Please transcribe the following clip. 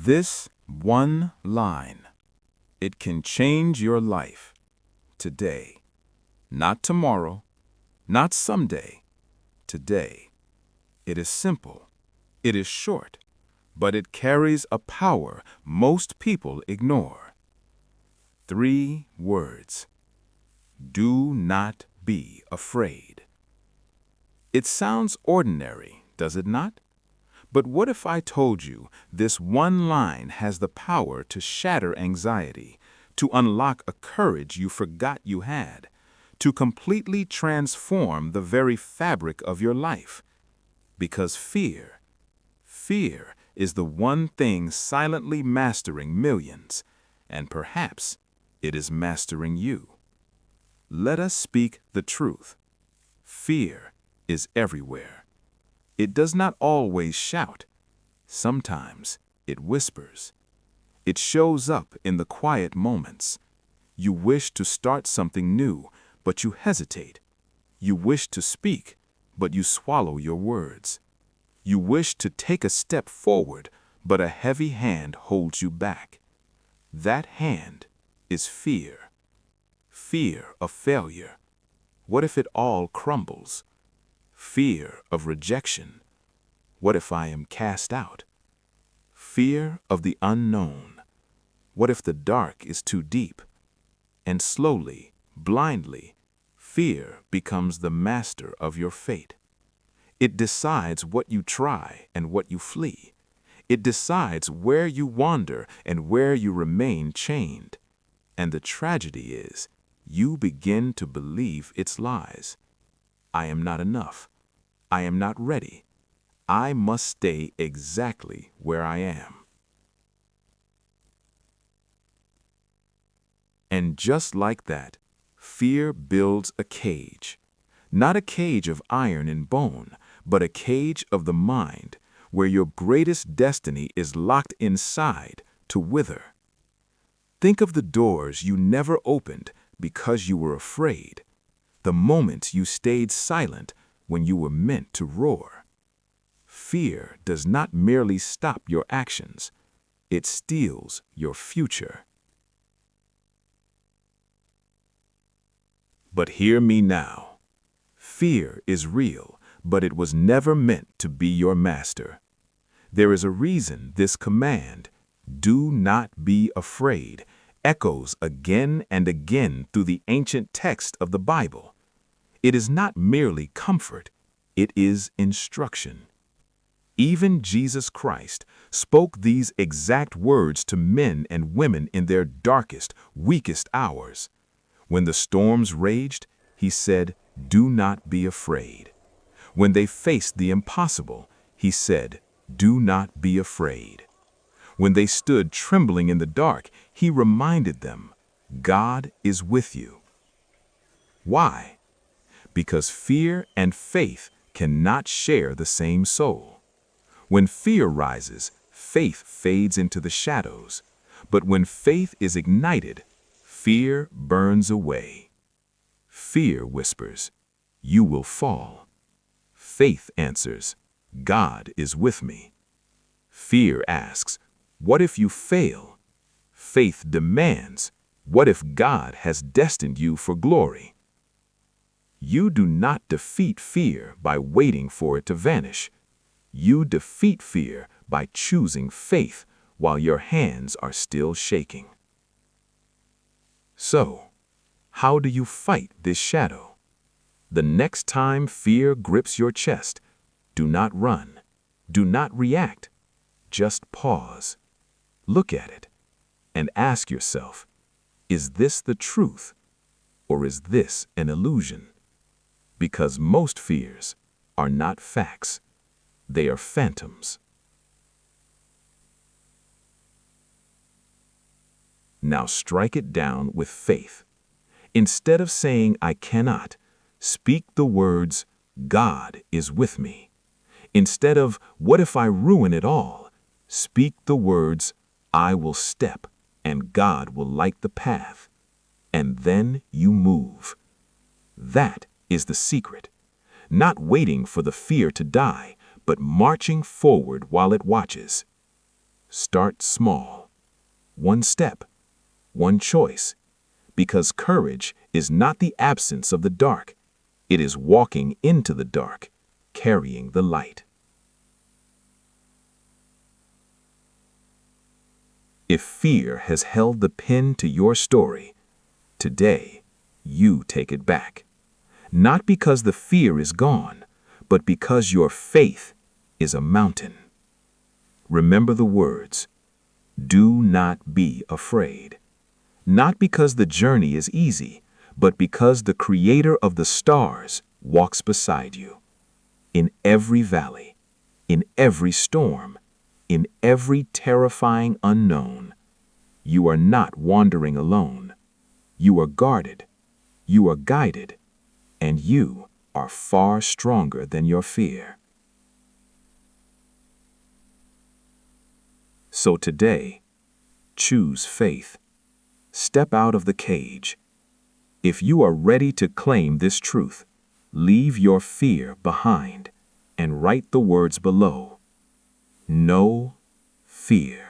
This one line, it can change your life today. Not tomorrow, not someday, today. It is simple, it is short, but it carries a power most people ignore. 3 words. Do not be afraid. It sounds ordinary, does it not? But what if I told you this one line has the power to shatter anxiety, to unlock a courage you forgot you had, to completely transform the very fabric of your life? Because fear is the one thing silently mastering millions, and perhaps it is mastering you. Let us speak the truth. Fear is everywhere. It does not always shout. Sometimes it whispers. It shows up in the quiet moments. You wish to start something new, but you hesitate. You wish to speak, but you swallow your words. You wish to take a step forward, but a heavy hand holds you back. That hand is fear. Fear of failure. What if it all crumbles? Fear of rejection. What if I am cast out? Fear of the unknown. What if the dark is too deep? And slowly, blindly, fear becomes the master of your fate. It decides what you try and what you flee. It decides where you wander and where you remain chained. And the tragedy is, you begin to believe its lies. I am not enough. I am not ready. I must stay exactly where I am. And just like that, fear builds a cage. Not a cage of iron and bone, but a cage of the mind, where your greatest destiny is locked inside to wither. Think of the doors you never opened because you were afraid. The moments you stayed silent when you were meant to roar. Fear does not merely stop your actions, it steals your future. But hear me now. Fear is real, but it was never meant to be your master. There is a reason this command, do not be afraid, echoes again and again through the ancient text of the Bible. It is not merely comfort, it is instruction. Even Jesus Christ spoke these exact words to men and women in their darkest, weakest hours. When the storms raged, he said, do not be afraid. When they faced the impossible, he said, do not be afraid. When they stood trembling in the dark, he reminded them, God is with you. Why? Because fear and faith cannot share the same soul. When fear rises, faith fades into the shadows. But when faith is ignited, fear burns away. Fear whispers, you will fall. Faith answers, God is with me. Fear asks, what if you fail? Faith demands, what if God has destined you for glory? You do not defeat fear by waiting for it to vanish. You defeat fear by choosing faith while your hands are still shaking. So, how do you fight this shadow? The next time fear grips your chest, do not run. Do not react. Just pause. Look at it and ask yourself, is this the truth or is this an illusion? Because most fears are not facts. They are phantoms. Now strike it down with faith. Instead of saying, I cannot, speak the words, God is with me. Instead of, what if I ruin it all? Speak the words, I will step, and God will light the path. And then you move. That is the secret. Not waiting for the fear to die, but marching forward while it watches. Start small. One step, one choice. Because courage is not the absence of the dark. It is walking into the dark, carrying the light. If fear has held the pen to your story, today you take it back. Not because the fear is gone, but because your faith is a mountain. Remember the words, do not be afraid. Not because the journey is easy, but because the Creator of the stars walks beside you. In every valley, in every storm, in every terrifying unknown, you are not wandering alone. You are guarded, you are guided, and you are far stronger than your fear. So today, choose faith. Step out of the cage. If you are ready to claim this truth, leave your fear behind and write the words below. No fear.